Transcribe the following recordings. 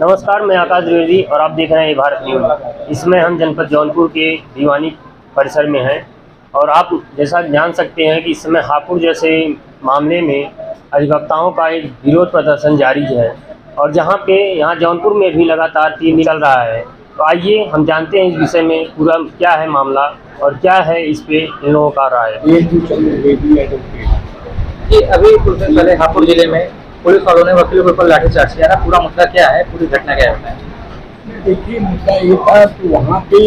नमस्कार, मैं आकाश द्विवेदी और आप देख रहे हैं ये भारत न्यूज। इसमें हम जनपद जौनपुर के दीवानी परिसर में हैं और आप जैसा जान सकते हैं कि इस समय हापुड़ जैसे मामले में अधिवक्ताओं का एक विरोध प्रदर्शन जारी है और यहाँ जौनपुर में भी लगातार तीन चल रहा है। तो आइए हम जानते हैं इस विषय में पूरा क्या है मामला और क्या है इस पे इन लोगों का राय। कि अभी कुछ दिन पहले हापुड़ जिले में पुलिस वालों ने वकीलों के ऊपर लाठीचार्ज किया था। पूरा मुद्दा क्या है, पूरी घटना क्या है? देखिए, मुद्दा ये था कि वहाँ पे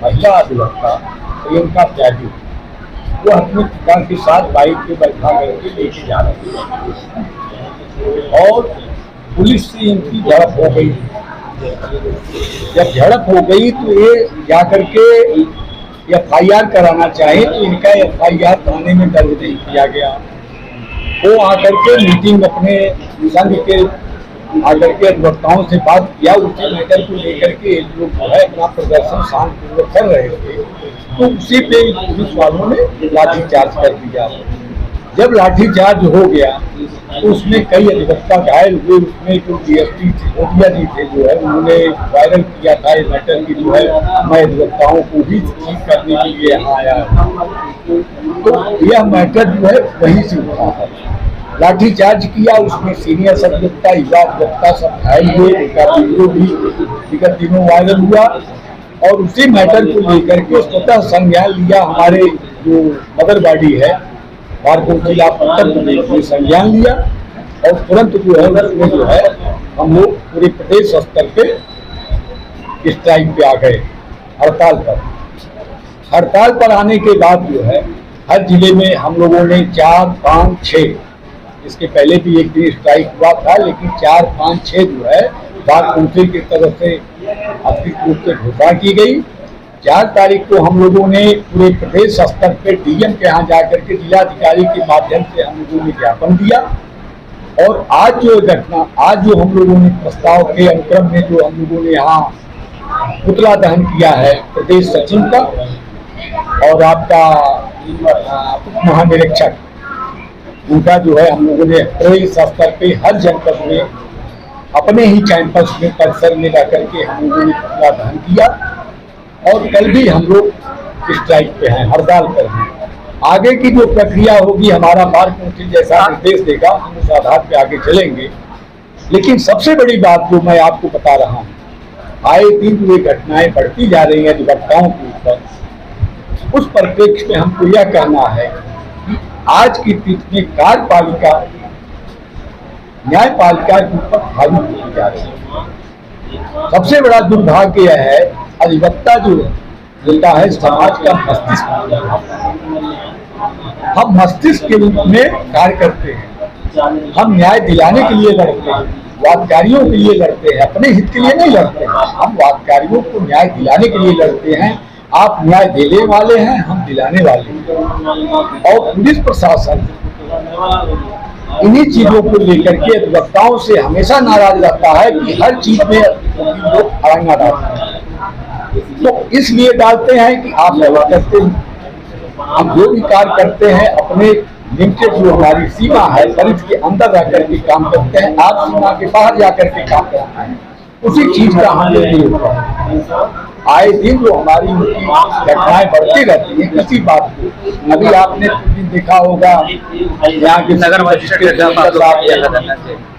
महिला अधिवक्ता प्रियंका त्यागी वो अपने पिता के साथ बाइक पे बैठा करके लेके जा रहे थे और पुलिस से इनकी झड़प हो गई। जब झड़प हो गई तो ये जा करके FIR कराना चाहे तो इनका FIR थाने में दर्ज नहीं किया गया। वो आकर के मीटिंग अपने संघ के आकर के अधिवक्ताओं से बात किया, उसी मैटर को लेकर के लोग जो है अपना प्रदर्शन शांतिपूर्वक कर रहे थे, तो उसी पे पुलिस वालों ने लाठीचार्ज कर दिया। जब लाठीचार्ज हो गया तो उसमें कई अधिवक्ता घायल हुए। उसमें जो DSP मोदिया जी थे जो है उन्होंने वायरल किया था ये मैटर की जो है मैं अधिवक्ताओं को भी ठीक करने के लिए यहाँ आया। तो यह मैटर जो है वहीं से उठा है। लाठीचार्ज किया, उसमें सीनियर अधिवक्ता युवा अधिवक्ता सब घायल हुए। उनका वीडियो भी विगत दिनों वायरल हुआ और उसी मैटर को लेकर के स्वतः संज्ञान लिया हमारे जो मदर बॉडी है भारतीय जिला उत्तर प्रदेश में संज्ञान लिया और तुरंत जो है उसमें जो है हम लोग पूरे प्रदेश स्तर पे स्ट्राइक पे आ गए, हड़ताल पर आने के बाद जो है हर जिले में हम लोगों ने 4, 5, 6 इसके पहले भी एक दिन स्ट्राइक हुआ था, लेकिन 4, 5, 6 जो है बार काउंसिल की तरफ से अधिकृत रूप से घोषणा की गई। 4 तारीख को हम लोगों ने पूरे प्रदेश स्तर पे DM के यहाँ जाकर के जिलाधिकारी के माध्यम से हम लोगों ने ज्ञापन दिया और आज जो घटना आज जो हम लोगों ने प्रस्ताव के अनुक्रम में जो हम लोगों ने यहाँ पुतला दहन किया है प्रदेश सचिव का और आपका महानिरीक्षक उनका जो है हम लोगों ने प्रदेश स्तर पे हर जनपद में अपने ही कैंपस में परिसर में जाकर के हम लोगों ने पुतला दहन किया और कल भी हम लोग स्ट्राइक पे हैं, हड़ताल पर हैं। आगे की जो प्रक्रिया होगी हमारा बार काउंसिल जैसा निर्देश देगा हम उस आधार पे आगे चलेंगे। लेकिन सबसे बड़ी बात जो मैं आपको बता रहा हूँ, आए दिन ये घटनाएं बढ़ती जा रही हैं अधिवक्ताओं के ऊपर, उस परिप्रेक्ष्य में हमको यह कहना है कि आज की तिथि में कार्यपालिका न्यायपालिका के ऊपर हावी होती जा रही है। सबसे बड़ा दुर्भाग्य यह है अधिवक्ता जो होता है समाज का मस्तिष्क, हम मस्तिष्क के रूप में कार्य करते हैं। हम न्याय दिलाने के लिए लड़ते हैं, वादकारियों के लिए लड़ते हैं, अपने हित के लिए नहीं लड़ते हैं। हम वादकारियों को न्याय दिलाने के लिए लड़ते हैं। आप न्याय देने वाले हैं, हम दिलाने वाले हैं। और पुलिस प्रशासन इन्हीं चीजों को लेकर के अधिवक्ताओं से हमेशा नाराज रहता है कि हर चीज में लोग अड़ंगा डालते हैं। तो इसलिए डालते हैं कि आप सेवा करते हैं, हम जो भी कार्य करते हैं अपने लिमिटेड जो हमारी सीमा है परिधि के अंदर रह करके काम करते हैं। आप सीमा के बाहर जाकर के काम करते हैं, उसी चीज का हम लोग होता है। आए दिन जो हमारी उनकी घटनाएं बढ़ती रहती है किसी बात को। अभी आपने देखा होगा यहाँ के नगर मजिस्ट्रेट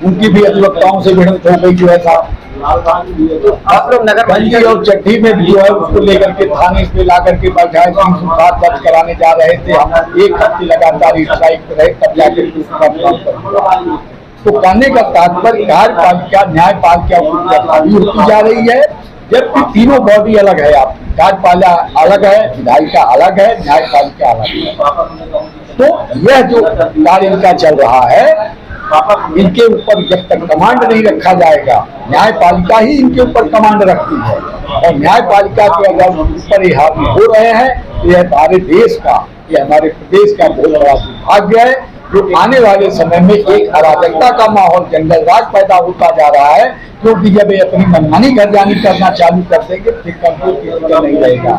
उनकी भी अधिवक्ताओं से भिड़ंत हो गई जो है साहब। आप लोग नगर पंजी और चट्टी में भी जो है उसको लेकर के थाने पे ला करके बैठाए 307 दर्ज कराने जा रहे थे। हम 1 हफ्ते लगातार स्ट्राइक पे रहे तब जाकर उसका काम। तो कहने का तात्पर्य कार्यपालिका न्यायपालिका होती जा रही है, जबकि तीनों बॉडी अलग है। आपकी कार्यपालिका अलग है, विधायिका अलग है, न्यायपालिका अलग है। तो यह जो कार्य इनका चल रहा है, इनके ऊपर जब तक कमांड नहीं रखा जाएगा, न्यायपालिका ही इनके ऊपर कमांड रखती है और न्यायपालिका के अगर ऊपर ये हावी हो रहे हैं तो यह हमारे देश का, ये हमारे प्रदेश का बहुत बड़ा दुर्भाग्य है जो आने वाले समय में एक अराजकता का माहौल, जंगल राज पैदा होता जा रहा है। क्योंकि जब ये अपनी मनमानी घरजानी करना चालू कर देंगे फिर कंट्रोल किसी का नहीं रहेगा।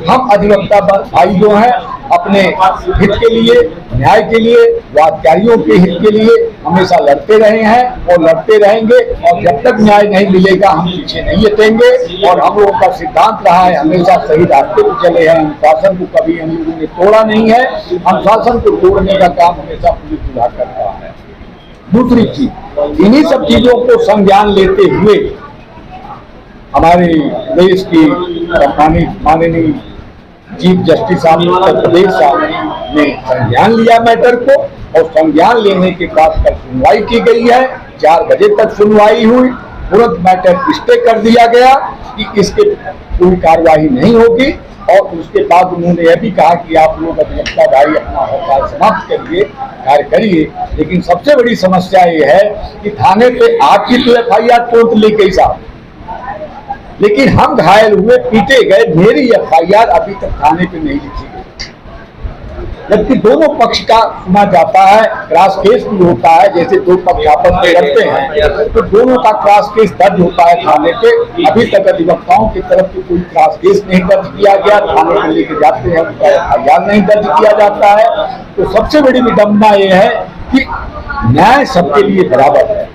हम अधिवक्ता भाई जो हैं अपने हित के लिए, न्याय के लिए, वादकारियों के हित के लिए हमेशा लड़ते रहे हैं और लड़ते रहेंगे। और जब तक न्याय नहीं मिलेगा हम पीछे नहीं हटेंगे। और हम लोगों का सिद्धांत रहा है हमेशा सही रास्ते पर चले हैं। अनुशासन को कभी हम लोगों ने तोड़ा नहीं है। अनुशासन को तोड़ने का काम हमेशा पुलिस विभाग करता है। दूसरी चीज, इन्हीं सब चीजों को संज्ञान लेते हुए हमारे देश की माननीय चीफ जस्टिस साहब उत्तर प्रदेश साहब ने संज्ञान लिया मैटर को, और संज्ञान लेने के बाद कल सुनवाई की गई है। 4 बजे तक सुनवाई हुई। तुरंत मैटर स्टे कर दिया गया कि इसके कोई कार्रवाई नहीं होगी। और उसके बाद उन्होंने यह भी कहा कि आप लोग अधिवक्ता भाई अपना हड़ताल समाप्त करिए, कार्य करिए। लेकिन सबसे बड़ी समस्या ये है कि थाने पे आपकी तो FIR तुरंत ले गई साहब, लेकिन हम घायल हुए, पीटे गए। मेरी FIR अभी तक थाने पे नहीं लिखी गई, जबकि दोनों पक्ष का सुना जाता है। क्रॉस केस भी होता है, जैसे दो पक्ष आपस में लड़ते हैं तो दोनों का क्रॉस केस दर्ज होता है थाने पे। अभी तक अधिवक्ताओं की तरफ से कोई क्रॉस केस नहीं दर्ज किया गया। थाने पे लेके जाते हैं, उनका FIR नहीं दर्ज किया जाता है। तो सबसे बड़ी विडंबना ये है कि न्याय सबके लिए बराबर है,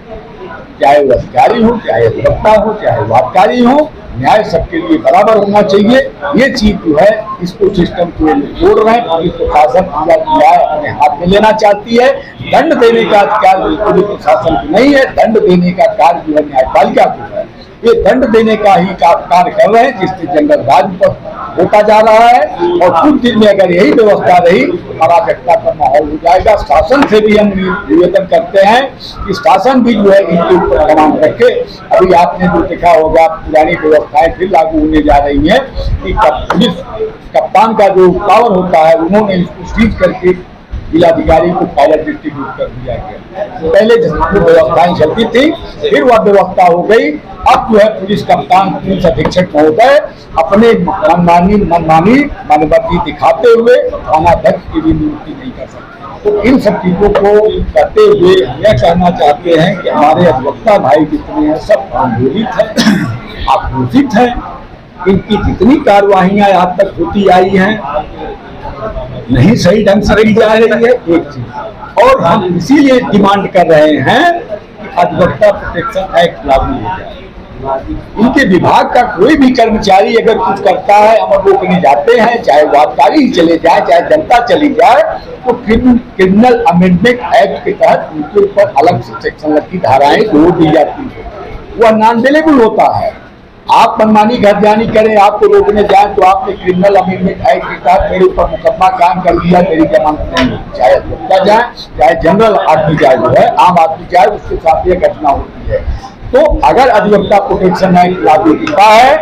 चाहे वो अधिकारी हो, चाहे अधिवक्ता हो, चाहे वादकारी हो, न्याय सबके लिए बराबर होना चाहिए। ये चीज जो है इसको सिस्टम को तोड़ रहे हैं। पुलिस प्रशासन पूरा न्याय अपने हाथ में लेना चाहती है। दंड देने का अधिकार पुलिस प्रशासन को नहीं है, दंड देने का कार्य जो है न्यायपालिका को है। ये दंड देने का ही कार्य कर रहे हैं, जिससे जंगल राज पर होता जा रहा है। और कुछ दिन में अगर यही व्यवस्था रही, अराजकता का माहौल हो जाएगा। शासन से भी हम निवेदन करते हैं कि शासन भी जो है इनके ऊपर कमान रखे। अभी आपने जो देखा होगा, पुरानी व्यवस्थाएं फिर लागू होने जा रही हैं कि पुलिस कप्तान का जो पावर होता है उन्होंने इसको सीज करके जिलाधिकारी को पावर डिस्ट्रीब्यूट कर दिया गया। पहले जो व्यवस्थाएं चलती थी फिर वह व्यवस्था हो गई। अब जो है पुलिस कप्तान, पुलिस अधीक्षक महोदय अपने मनमानी मनवर्ती दिखाते हुए थानाध्यक्ष की भी नियुक्ति नहीं कर सकते। तो इन सब चीजों को करते हुए यह कहना चाहते हैं कि हमारे अधिवक्ता भाई जितने हैं सब आंदोलित हैं, आक्रोशित हैं। इनकी जितनी कार्यवाहियां आज तक होती आई हैं नहीं सही ढंग से की जा रही है, एक चीज। और हम इसीलिए डिमांड कर रहे हैं कि अधिवक्ता प्रोटेक्शन एक्ट लागू हो जाए। इनके विभाग का कोई भी कर्मचारी अगर कुछ करता है, हम रोकने जाते हैं, चाहे वादकारी ही चले जाए, चाहे जनता चली जाए, तो क्रिमिनल अमेंडमेंट एक्ट के तहत उनके ऊपर अलग से सेक्शन की धाराएं जोड़ दी जाती है। वह नॉन अवेलेबल होता है। आप मनमानी घरजानी करें, आपको रोकने जाए तो आपने क्रिमिनल अमेंडमेंट एक्ट के तहत मेरे ऊपर मुकदमा कायम कर दिया, मेरी जमानत नहीं होती। चाहे अधिवक्ता जाए, चाहे जनरल आदमी जाए, जो है आम आदमी जाए, उसके साथ ये घटना होती है। तो अगर अधिवक्ता प्रोटेक्शन एक्ट लागू होता है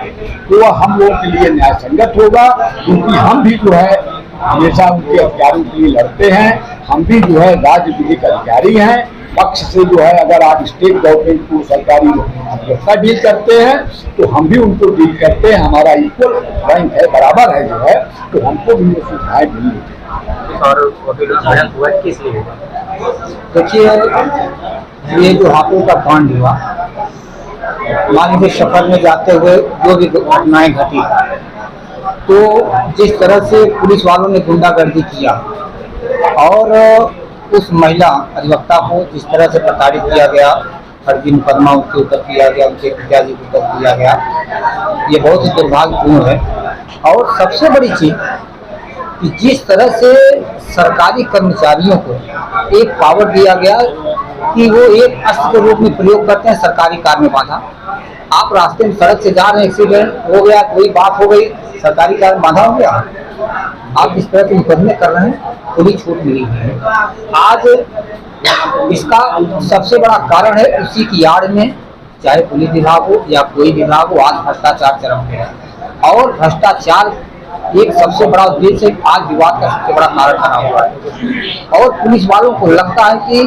तो वह हम लोगों के लिए न्याय संगत होगा, क्योंकि हम भी जो है हमेशा उनके अधिकारों के लिए लड़ते हैं। हम भी जो है राज्य विधिक अधिकारी हैं। पक्ष से जो है अगर आप स्टेट गवर्नमेंट को सरकारी अधिवक्ता डील करते हैं तो हम भी उनको डील करते हैं। हमारा इक्वल रैंक है, बराबर है जो है, तो हमको भी वो सुविधाएं मिली। और हुआ किस लिए? देखिए, ये जो हापुड़ का कांड हुआ, मान लीजिए सफर में जाते हुए जो भी घटनाएं घटी, तो जिस तरह से पुलिस वालों ने गुंडागर्दी किया और उस महिला अधिवक्ता को जिस तरह से प्रताड़ित किया गया, फर्जी मुकदमा उसके ऊपर किया गया, उनके पिताजी के ऊपर किया गया, ये बहुत ही दुर्भाग्यपूर्ण है। और सबसे बड़ी चीज कि जिस तरह से सरकारी कर्मचारियों को एक पावर दिया गया कि वो एक अस्त्र के रूप में प्रयोग करते हैं सरकारी कार्य में बाधा। आप रास्ते में सड़क से जा रहे हैं, एक्सीडेंट हो गया, कोई बात हो गई, सरकारी कार्य में बाधा हो गया, आप इस तरह के मुकदमे कर रहे हैं, थोड़ी छूट मिली है। आज इसका सबसे बड़ा कारण है उसी की आड़ में, चाहे पुलिस विभाग हो या कोई विभाग हो, आज भ्रष्टाचार चरम पे है। और भ्रष्टाचार एक सबसे बड़ा उद्देश्य आज विवाद का सबसे बड़ा कारण बना हुआ है। और पुलिस वालों को लगता है कि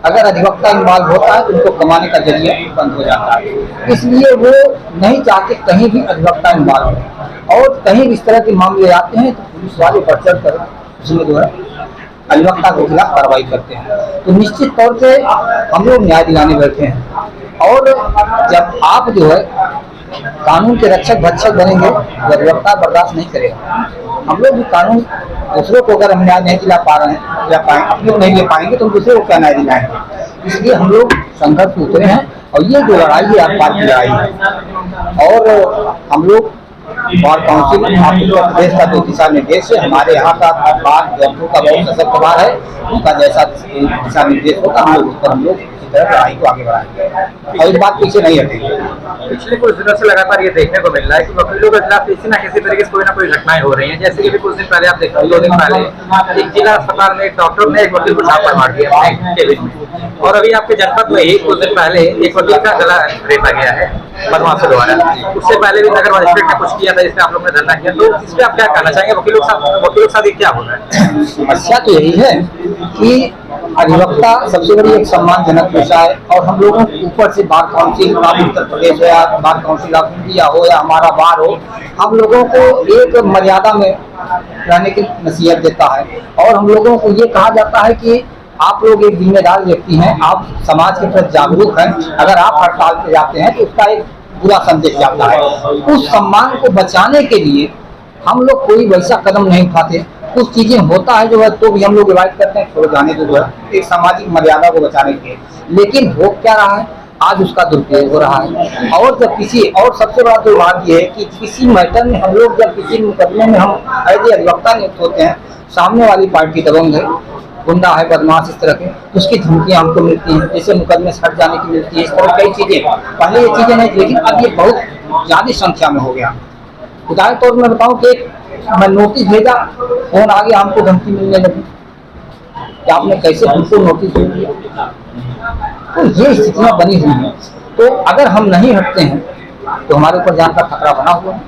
अगर अधिवक्ता इन्वॉल्व होता है तो उनको कमाने का जरिया बंद हो जाता है, इसलिए वो नहीं चाहते कहीं भी अधिवक्ता इन्वॉल्व हो। और कहीं इस तरह के मामले आते हैं तो पुलिस वाले बढ़ चढ़ कर उसमें जो है अधिवक्ता के खिलाफ कार्रवाई करते हैं। तो निश्चित तौर से हम लोग न्याय दिलाने बैठे हैं। और जब आप जो है कानून के रक्षक भक्षक बनेंगे तो अधिवक्ता बर्दाश्त नहीं करेगा। हम लोग भी कानून दूसरों को अगर हम न्याय नहीं दिला पा रहे हैं या अपने को नहीं दे पाएंगे तो हम दूसरे को क्या न्याय दिलाएंगे। इसलिए हम लोग संघर्ष में उतरे हैं और ये जो लड़ाई है आर पार की लड़ाई है। और हम लोग बार काउंसिल उत्तर प्रदेश का जो दिशा निर्देश है, हमारे यहाँ का बार जयपुर का बहुत सशक्त बार है, उनका जैसा दिशा निर्देश होगा हम लोग उस पर हम लोग इसी तरह लड़ाई को आगे बढ़ाएंगे और इस बात पीछे नहीं हटेंगे। पिछले कुछ दिनों से लगातार ये देखने को मिल रहा है कि वकीलों के खिलाफ किसी न किसी तरीके से कोई ना कोई घटनाएं हो रही हैं। जैसे कि भी कुछ दिन पहले आप देख रहे 2 दिन पहले एक जिला अस्पताल में एक डॉक्टर ने एक वकील को छापा मार दिया अपने केबिन में, और अभी आपके जनपद में ही कुछ दिन पहले एक वकील का गला रेता गया है बदमाशों द्वारा। उससे पहले भी नगर मजिस्ट्रेट ने कुछ किया था जिसमें आप लोग ने धरना किया, तो इस पर आप क्या कहना चाहेंगे? वकीलों के साथ ये क्या हो रहा है? समस्या तो यही है कि अधिवक्ता सबसे बड़ी एक सम्मानजनक पेशा है और हम लोगों के ऊपर से बार काउंसिल उत्तर प्रदेश हो या बार काउंसिल ऑफ इंडिया हो या हमारा बार हो, हम लोगों को एक मर्यादा में रहने की नसीहत देता है और हम लोगों को ये कहा जाता है कि आप लोग एक जिम्मेदार व्यक्ति हैं, आप समाज के प्रति जागरूक हैं, अगर आप हड़ताल पे जाते हैं तो उसका एक बुरा संदेश जाता है। उस सम्मान को बचाने के लिए हम लोग कोई वैसा कदम नहीं उठाते। कुछ चीजें होता है जो है तो भी हम लोग डिवाइड करते हैं, छोड़ जाने दो, जो है एक सामाजिक मर्यादा को बचाने के लिए। लेकिन हो क्या रहा है, आज उसका दुरुपयोग हो रहा है। और जब किसी और सबसे बड़ा तो बात यह है कि किसी मैटर में हम लोग जब किसी मुकदमे में हम एज अधिवक्ता नियुक्त होते हैं, सामने वाली पार्टी दबंग है, गुंडा है, बदमाश इस तरह के, उसकी धमकियां हमको मिलती हैं, जैसे मुकदमे से हट जाने की मिलती है, इस तरह कई चीजें। पहले ये चीजें नहीं, लेकिन अब ये बहुत ज्यादा संख्या में हो गया। उदाहरण तौर में बताऊं कि मैं नोटिस भेजा, फोन आ गया, हमको धमकी मिलने लगी कि आपने कैसे हमको नोटिस दे दिया। तो ये स्थितियां बनी हुई हैं। तो अगर हम नहीं हटते हैं तो हमारे ऊपर जान का खतरा बना हुआ है।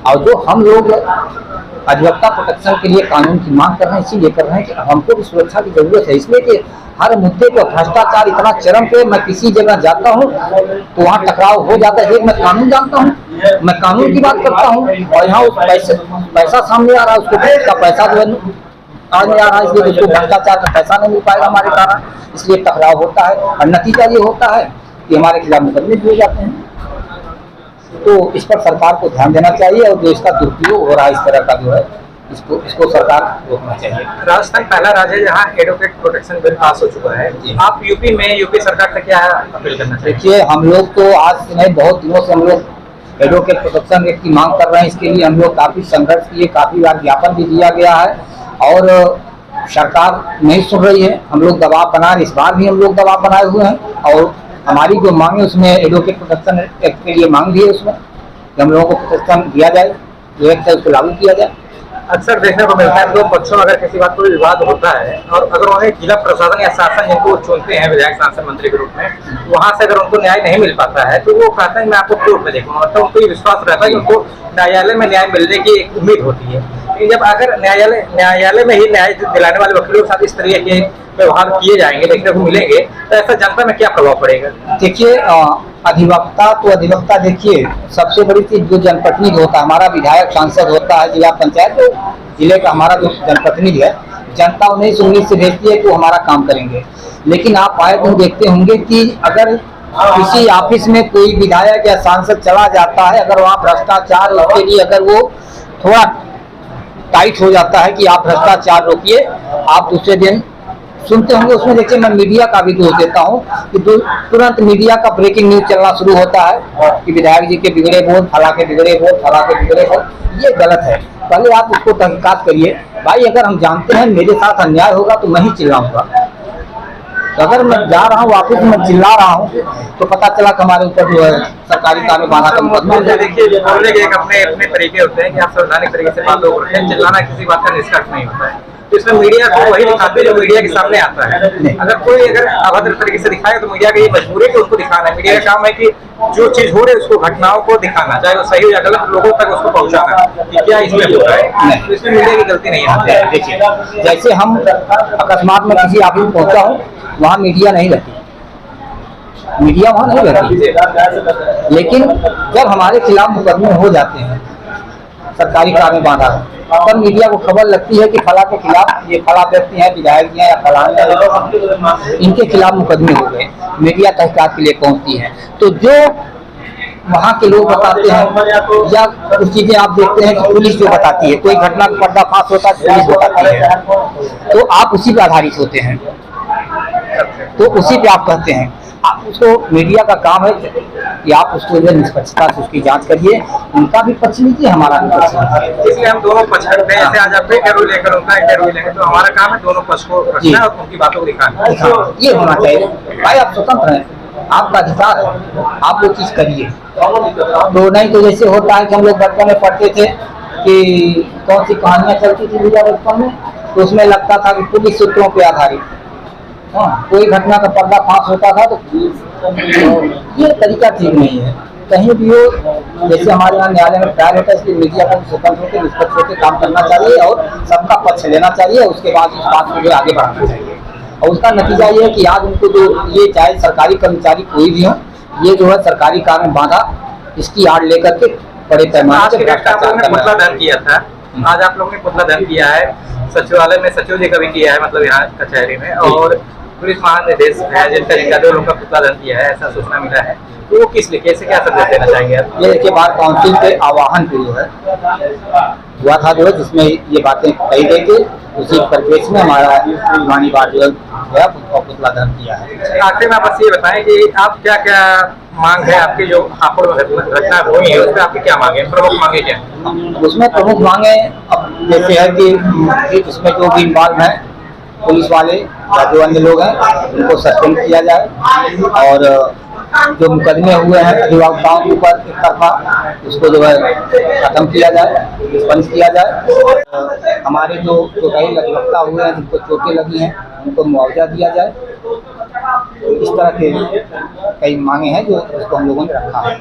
और जो हम लोग अधिवक्ता प्रोटेक्शन के लिए कानून की मांग कर रहे हैं, इसीलिए कर रहे हैं कि हमको भी सुरक्षा की जरूरत है। इसलिए कि हर मुद्दे पर भ्रष्टाचार इतना चरम पे, मैं किसी जगह जाता हूँ तो वहाँ टकराव हो जाता है। मैं कानून जानता हूँ, मैं कानून की बात करता हूँ और यहाँ पैसा सामने आ रहा है, उसको का पैसा जो है आज नहीं आ रहा है, इसलिए उसको भ्रष्टाचार का पैसा नहीं मिल पाएगा हमारे कारण, इसलिए टकराव होता है और नतीजा ये होता है कि हमारे खिलाफ मुकदमे दिए जाते हैं। तो इस पर सरकार को ध्यान देना चाहिए और जो इसका दुरुपयोग हो रहा है इस तरह का जो है, इसको सरकार रोकना चाहिए। राजस्थान पहला राज्य है जहाँ एडवोकेट प्रोटेक्शन बिल पास हो चुका है। आप यूपी सरकार से क्या अपील करना चाहिए? देखिए, हम लोग तो आज से नहीं, बहुत दिनों से हम लोग एडवोकेट प्रोटेक्शन एक्ट की मांग कर रहे हैं। इसके लिए हम लोग काफी संघर्ष किए, काफी बार ज्ञापन भी दिया गया है और सरकार नहीं सुन रही है। हम लोग दबाव बना रहे, इस बार भी हम लोग दबाव बनाए हुए हैं और हमारी जो मांग है उसमें एडवोकेट प्रोटेक्शन एक्ट के लिए मांग भी है उसमें कि हम लोगों को प्रोटेक्शन दिया जाए, जो एक्ट है उसको लागू किया जाए। अक्सर देखने को मिलता है दो पक्षों में अगर किसी बात पर विवाद होता है और अगर उन्हें जिला प्रशासन या शासन जिनको चुनते हैं विधायक, सांसद, मंत्री के रूप में, वहां से अगर उनको न्याय नहीं मिल पाता है तो वो कहते हैं मैं आपको कोर्ट में देखूंगा। मतलब उनको ये विश्वास रहता है कि उनको न्यायालय में न्याय मिलने की एक उम्मीद होती है। लेकिन जब अगर न्यायालय में ही न्याय दिलाने वाले वकीलों के साथ इस तरीके के व्यवहार किए जाएंगे, देखने को मिलेंगे, तो ऐसा जनता में क्या प्रभाव पड़ेगा? देखिए, अधिवक्ता देखिए सबसे बड़ी चीज जो जनप्रतिनिधि होता है, हमारा विधायक, सांसद होता है, जिला पंचायत, तो जिले का हमारा जो जनप्रतिनिधि है, जनता उन्हें इस उम्मीद से भेजती है कि वो हमारा काम करेंगे। लेकिन आप आए दिन देखते होंगे कि अगर किसी ऑफिस में कोई विधायक या सांसद चला जाता है, अगर वहाँ भ्रष्टाचार, उसके लिए अगर वो थोड़ा टाइट हो जाता है कि आप भ्रष्टाचार रोकिए, आप दूसरे दिन सुनते होंगे उसमें। देखिए, मैं मीडिया का भी दोष देता हूँ कि तुरंत मीडिया का ब्रेकिंग न्यूज चलना शुरू होता है कि विधायक जी के बिगड़े बोल, फला के बिगड़े बोल, फला के बिगड़े बोल। ये गलत है। पहले आप उसको तहकीकात करिए। भाई, अगर हम जानते हैं मेरे साथ अन्याय होगा तो मैं ही चिल्लाऊंगा। तो अगर मैं जा रहा हूँ ऑफिस में चिल्ला रहा हूँ तो पता चला कि हमारे ऊपर जो है सरकारी कानून बाधा का मुकदमा। देखिए, बोलने के एक अपने तरीके होते हैं कि आप संवैधानिक तरीके से बात हो रहे हैं। चिल्लाना किसी बात का निष्कर्ष नहीं होता है। तो इसमें मीडिया को वही दिखाते हैं जो मीडिया के सामने आता है। अगर कोई अभद्र तरीके से दिखाए तो मीडिया की ये मजबूरी है कि उसको दिखाना है। मीडिया का काम है कि जो चीज हो रही है उसको, घटनाओं को दिखाना, चाहे वो सही हो या गलत, लोगों तक उसको पहुंचाना कि क्या इसमें हो रहा है। तो इसमें मीडिया की गलती नहीं है। देखिए, जैसे हम अकस्मात में किसी ऑफिस में पहुंचा हूँ, वहाँ मीडिया नहीं रहती, मीडिया वहाँ नहीं रहती। लेकिन जब हमारे खिलाफ मुकदमे हो जाते हैं, सरकारी कानून बाधा है, तब मीडिया को खबर लगती है कि फला के खिलाफ, ये फला व्यक्ति हैं, विधायक जी हैं या फलाने, इनके खिलाफ मुकदमे हो गए। मीडिया तहकीकात के लिए पहुंचती है। तो जो वहाँ के लोग बताते हैं या कुछ चीजें आप देखते हैं कि पुलिस जो बताती है, कोई घटना का पर्दाफाश होता है पुलिस बताती है, तो आप उसी पे आधारित होते हैं, तो उसी पे आप कहते हैं। आप उसको, मीडिया का काम है कि आप उसको जो निष्पक्षता से उसकी जांच करिए, उनका भी पक्ष लीजिए, हमारा भी पक्ष लीजिए। इसलिए हम दोनों पक्ष करते हैं। जैसे आज आप इंटरव्यू लेकर उनका इंटरव्यू लेंगे तो हमारा काम है दोनों पक्ष को रखना और उनकी बातों को दिखाना। ये होना चाहिए भाई, आप स्वतंत्र हैं, आपका अधिकार है, आप वो चीज करिए। तो नहीं तो जैसे होता है कि हम लोग बचपन में पढ़ते थे कि कौन सी कहानियां चलती थी भैया बचपन में, तो उसमें लगता था कि पुलिस सूत्रों पे आधारित, हाँ, कोई घटना का पर्दाफाश होता था तो ये तरीका ठीक नहीं है। कहीं भी हो, जैसे हमारे यहाँ न्यायालय में ट्रायल होता है, इसलिए मीडिया को स्वतंत्र होकर निष्पक्ष होकर काम करना चाहिए और सबका पक्ष लेना चाहिए, उसके बाद इस बात को जो आगे बढ़ाना चाहिए। और उसका नतीजा ये है कि आज उनको जो ये चाहे सरकारी कर्मचारी कोई भी हो, ये जो है सरकारी काम में बाधा, इसकी आड़ लेकर के बड़े पैमाने पर पुतला दहन किया था। आज आप लोगों ने पुतला दहन किया है सचिवालय में, सचिव जी का भी किया है, मतलब यहाँ कचहरी में, और पुलिस महानिदेशक है जिनका दो लोगों का पुतला दहन किया है, ऐसा सूचना मिला है। तो वो किस लिए, कैसे, क्या संदेश देना चाहेंगे आप? ये देखिए, बार काउंसिल के आह्वान पे जो है हुआ था, जो है जिसमें ये बातें कही गई थी, उसी परिप्रेक्ष्य में हमारा दीवानी बार जो है पुतला दहन किया है। आखिर में आप बस ये बताएं कि आप क्या क्या मांग है आपकी, जो हापुड़ में घटना हुई है उसमें आपकी क्या मांगे, प्रमुख मांगे क्या? उसमें प्रमुख मांगे अब जैसे है कि उसमें जो भी इन्वॉल्व है पुलिस वाले या जो अन्य लोग हैं उनको सस्पेंड किया जाए, और जो मुकदमे हुए हैं अभिभावकों के ऊपर एक तरफा, उसको जो है खत्म किया जाए, डिस्पेंस किया जाए। हमारे जो कई अधिवक्ता हुए हैं जिनको चोटें लगी हैं उनको मुआवजा दिया जाए। इस तरह के कई मांगे हैं जो उसको हम लोगों ने रखा है।